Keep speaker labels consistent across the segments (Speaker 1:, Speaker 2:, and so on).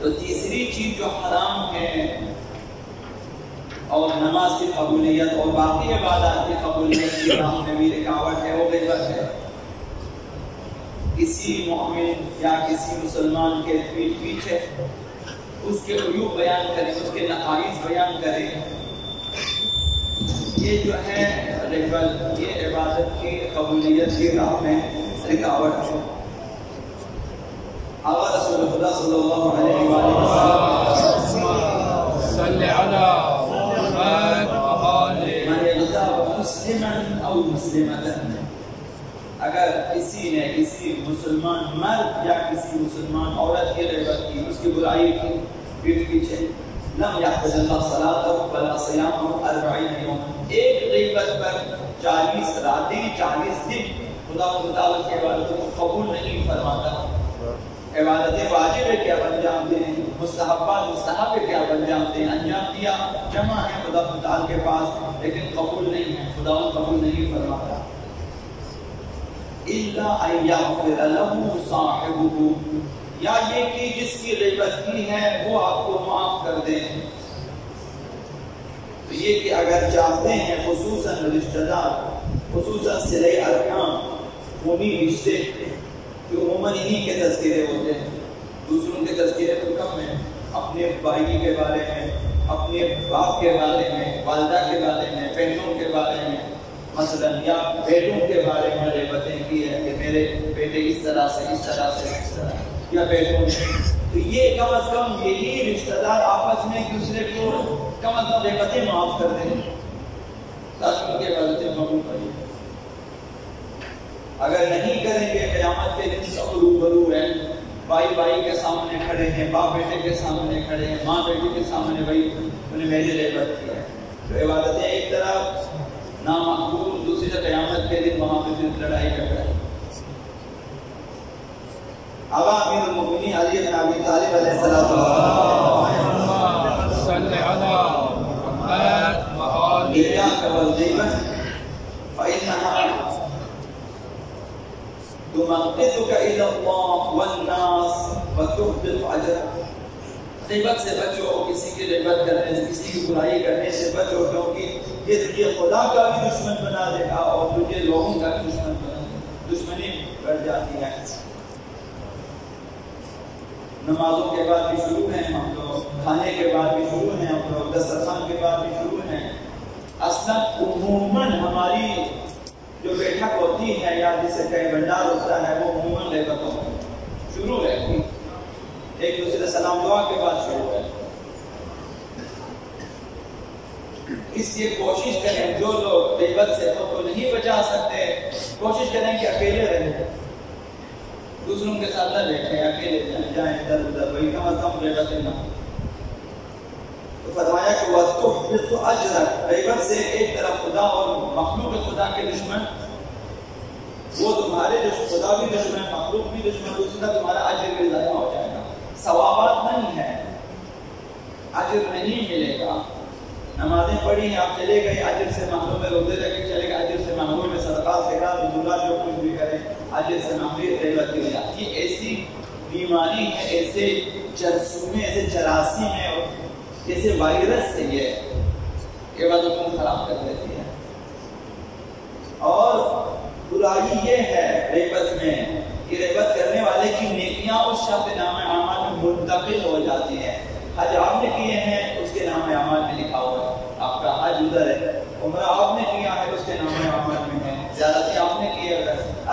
Speaker 1: تو تیسری چیز جو حرام ہے اور نماز کی قبولیت اور باقی عبادات کی قبولیت کی راہ میں بھی رکاوٹ ہے، وہ غیبت ہے۔ کسی مومن یا کسی مسلمان کے پیٹھ پیچھے اس کے عیوب بیان کریں، اس کے نقائص بیان کریں، یہ جو ہے غیبت، یہ عبادت کی قبولیت کی راہ میں رکاوٹ ہے۔ آقا رسول خدا صلی اللہ علیہ وآلہ وسلم
Speaker 2: صلی علی
Speaker 1: من یغتاب مسلما او مسلمتا، اگر کسی نے کسی مسلمان مرد یا کسی مسلمان عورت کی غیبت کی، اس کی برائی کی پیٹھ پیچھے، لم يحفظ اللہ صلاته ولا صيامه 40 یوما، ایک غیبت پر 40 راتیں 40 دن خدا تعالیٰ کی عبادتوں کو قبول نہیں فرماتا۔ عبادتیں واجب ہے کیا انجام دیں، مستحبات مستحب ہے کیا انجام دیں، انجام دیا جمع ہے خدا تعالیٰ کے پاس لیکن قبول نہیں ہے، خدا قبول نہیں فرماتا۔ الا ان یغفر له صاحبه، یا یہ کہ جس کی غیبت کی ہے وہ آپ کو معاف کر دے۔ تو یہ کہ اگر چاہتے ہیں خصوصاً رشتہ دار، خصوصاً صلہ ارحام، قومی رشتے کہ عموماً انہی کے تذکرے ہوتے ہیں، دوسروں کے تذکرے تو کم ہیں، اپنے بھائی کے بارے میں، اپنے باپ کے بارے میں، والدہ کے بارے میں، بہنوں کے بارے میں مثلاً، یا بیٹوں کے بارے میں غیبتیں کی ہے کہ میرے بیٹے اس طرح سے اس طرح، یا بیٹوں میں، تو یہ کم از کم یہی رشتہ دار آپس میں ایک دوسرے کو کم از کم غیبتیں معاف کر دیں تاکہ ان کی عبادتیں قبول کریں۔ اگر نہیں کریں گے قیامت کے دن سب روبرو ہیں، بھائی بھائی کے سامنے کھڑے ہیں، باپ بیٹے کے سامنے کھڑے ہیں، ماں بیٹی کے سامنے، بھائی انہیں میری غیبت کی ہے، تو عبادتیں ایک طرف نامقبول، دوسری طرف قیامت کے دن وہاں پہ پھر لڑائی جھگڑا ہے۔ آقا امیر المؤمنین علی بن ابی طالب علیہ السلام
Speaker 2: صلی علی محمد وآلہ
Speaker 1: ایاک والغیبۃ فإنها تمقتك إلى الله والناس وتحبط أجرك۔ غیبت سے بچو، کسی کی غیبت کرنے سے، کسی کی برائی کرنے سے بچو، کیونکہ یہ تجھے خدا کا بھی دشمن بنا دے گا اور تجھے لوگوں کا بھی دشمن بنا دے گا، دشمنی بڑھ جاتی ہے۔ نمازوں کے بعد بھی شروع ہیں ہم لوگ، کھانے کے بعد بھی شروع ہیں ہم لوگ، دسترخوان کے بعد بھی شروع ہیں۔ اصلا عموماً ہماری جو بیٹھک ہوتی ہے یا جسے کہیں بھنڈار ہوتا ہے وہ عموماً غیبتوں شروع رہتی، ایک دوسرے سلام دعا کے بعد شروع ہے۔ اس لیے کوشش کریں، جو لوگ غیبت سے خود کو نہیں بچا سکتے، کوشش کریں کہ اکیلے رہیں، دوسروں کے ساتھ نہ بیٹھیں، اکیلے جائیں ادھر ادھر، وہی کم از کم غیبتیں نہ ہوں۔ تو فرمایا کہ وَتُحْبِطُ أَجْرَكَ، غیبت سے ایک طرف خدا اور مخلوق خدا کے دشمن، وہ تمہارے خدا بھی دشمن، مخلوق بھی دشمن، دوسری طرف تمہارا اجر بھی ضائع ہو جائے گا، ثوابات نہیں ہے، اجر نہیں ملے گا۔ نمازیں پڑھی ہیں، آپ چلے گئے، اجر سے محروم میں روزے رکھ کے چلے گئے، اجر سے محروم میں صدقات خیرات نذرات جو کچھ بھی کریں، اجر سے محروم غیبت کی وجہ۔ یہ ایسی بیماری ہے، ایسے جرثومے، ایسے جراثیم ہے، جیسے وائرس سے یہ عبادتوں کو خراب کر دیتی ہے۔ اور برائی یہ ہے غیبت میں کہ غیبت کرنے والے کی نیکیاں اس شخص نام اعمال میں منتقل ہو جاتی ہیں۔ حج آپ نے کیے ہیں، اس کے نام اعمال میں لکھا ہوا ہے، آپ کا حج ادھر ہے، عمرہ آپ نے کیا ہے، اس کے نام اعمال میں ہے، زیارتیں آپ نے کی ہے،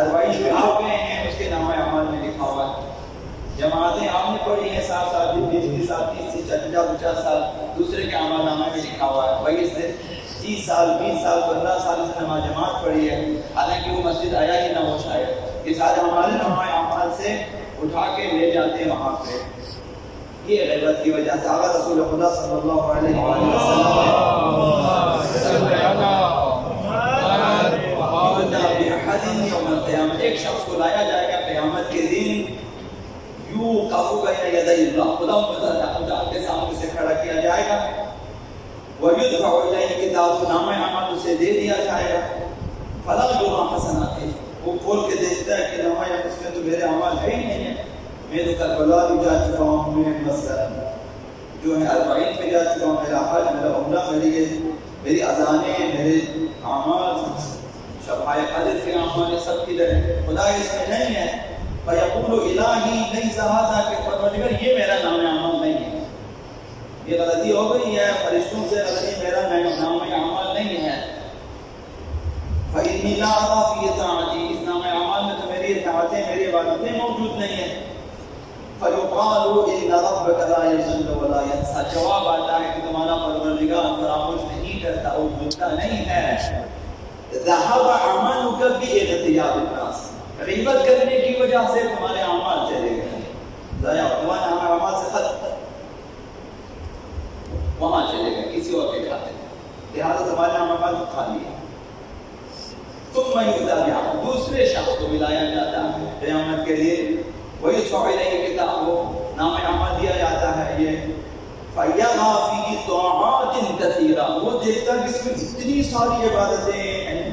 Speaker 1: اربعین پہ آپ گئے ہیں، اس کے نام اعمال میں لکھا ہوا ہے، جماعتیں آپ نے پڑھی ہیں 7 سال 20 سال 30 سے 50 سال، دوسرے کے اعمال نامہ میں لکھا ہوا ہے۔ بھائی اس نے 30 سال 20 سال 15 سال سے نماز جماعت پڑھی ہے، حالانکہ وہ مسجد آیا ہی نہ ہو شاید، یہ سارے ہمارے نامہ اعمال سے اٹھا کے لے جاتے ہیں وہاں پہ، یہ غیبت کی وجہ سے۔ آقا رسول خدا صلی اللہ علیہ وسلم ایک شخص کو لایا جائے گا قیامت کے دن، یوقف بین یدی اللہ، خدا کے سامنے سے کھڑا کیا جائے گا، ویدفع الیہ کتاب، نامہ اعمال اسے دے دیا جائے گا، فلا یرا حسناتہ، وہ کھول کے دیکھتا ہے کہ نامہ اعمال اس میں تو میرے اعمال ہے ہی نہیں ہے، میں تو کربلا بھی جا چکا ہوں، میں مثلا جو ہے اربعین پہ جا چکا ہوں، میرا حج، میرا عمرہ، میری اذانیں، میرے اعمال، شفاعِ قدر کے اعمال سب کی طرح خدا اس میں نہیں ہے. فیقول الہی لیس ھذا، کہ پروردگار یہ میرا نام اعمال نہیں ہے، یہ غلطی ہو گئی ہے فرشتوں سے غلطی، میرا نام اعمال نہیں ہے. فإنی لا ارى فی طاعتی، اس نام اعمال میں تو میری اطاعتیں، میری عبادتیں موجود نہیں ہیں. فیقال ان ربک لا یضل ولا ینسى، جواب آتا ہے کہ تمہارا پروردگار فراموش نہیں کرتا اور بھولتا نہیں ہے. ذهب عملك باغتياب الناس، غیبت کرنے کی وجہ سے تمہارے اعمال چلے گئے، ضائع، تمہارے اعمال سے ختم، وہاں چلے گئے کسی اور کے کھاتے، لہٰذا تمہارے اعمال خالی ہے. ثم يؤتى بعبد، دوسرے شخص کو ملایا جاتا ہے قیامت کے لیے، وہی الیہ کتابہ، نام اعمال دیا جاتا ہے یہ. فَيَرَى فِيهِ طَاعَاتٍ كَثِيرَةٍ، وہ دیکھتا ہے کہ اس میں اتنی ساری عبادتیں ہیں،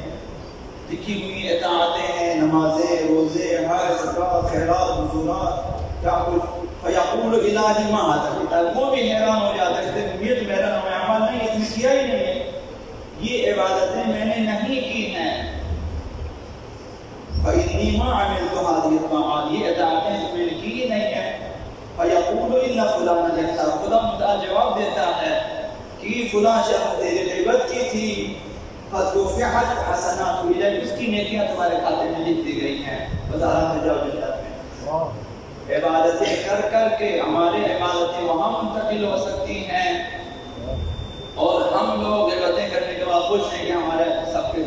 Speaker 1: لکھی ہوئی اطاعتیں ہیں، نمازیں، روزے، حج، زکوٰۃ، خیرات، حضورات، کیا کچھ. فَيَقُولُ إِلَٰهِ مَا هَٰذَا الْكِتَابُ، وہ بھی حیران ہو جاتا ہے کہ یہ تو میرا نام اعمال نہیں ہے، اس نے کیا ہی نہیں ہے، یہ عبادتیں میں نے نہیں کی ہیں. فَإِنِّي مَا عَمِلْتُ هَٰذِهِ الطَّاعَاتِ، یہ اطاعتیں میں نے کی ہی نہیں ہیں. فَيَقُولُ إِنَّ فُلَانًا يَكْتَبُ، خدا متعال جواب دیتا ہے کہ فلاں شخص تیری غیبت کی تھی، فَدُفِعَتْ حَسَنَاتُهُ إِلَيْهِ، اس کی نیکیاں تمہارے کھاتے میں لکھ دی گئی ہیں. وزارت جاؤ جنت میں عبادتیں کر کر کے ہمارے عبادتیں وہاں منتقل ہو سکتی ہیں، اور ہم لوگ عبادتیں کرنے کے بعد خوش ہیں کہ ہمارے سب کے،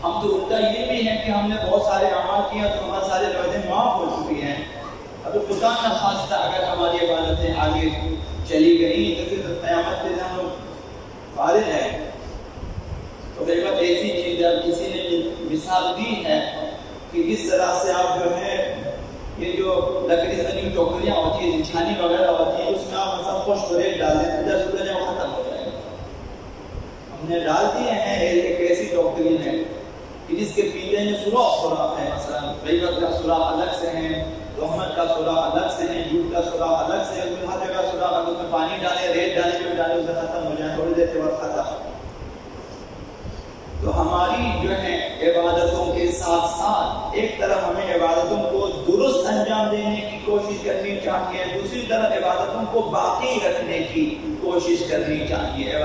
Speaker 1: ہم تو الٹا یہ بھی ہے کہ ہم نے بہت سارے اعمال کیا تو ہمارے سارے عبادتیں معاف ہو چکی ہیں. اب خدا نہ خواستہ اگر ہماری عبادتیں آگے چلی گئی تو پھر قیامت کے دن ہم لوگ فارغ ہیں. تو غیبت ایسی چیز ہے، کسی نے مثال دی ہے کہ اس طرح سے آپ جو ہے یہ جو لکڑی سے بنی ٹوکریاں ہوتی ہیں، چھانی وغیرہ ہوتی ہیں، اس میں آپ مثلا خوش بریک ڈال دیں تو 10 روپے وہ ختم ہو جائے گا. ہم نے ڈال دیے ہیں ایک ایسی ٹوکری میں کہ جس کے پیلے میں سوراخ ہے، مثلا غیبت کا سوراخ الگ سے ہے، تہمت کا سوراخ الگ سے ہے، جھوٹ کا سوراخ الگ سے ہے. ہر جگہ سوراخ، اگر اس میں پانی ڈالے، ریت ڈالے، جو ڈالے اسے ختم ہو جائے، تھوڑی دیر کے بعد ختم. تو ہماری جو ہے عبادتوں کے ساتھ ساتھ ایک طرف ہمیں عبادتوں کو درست انجام دینے کی کوشش کرنی چاہیے، دوسری طرف عبادتوں کو باقی رکھنے کی کوشش کرنی چاہیے.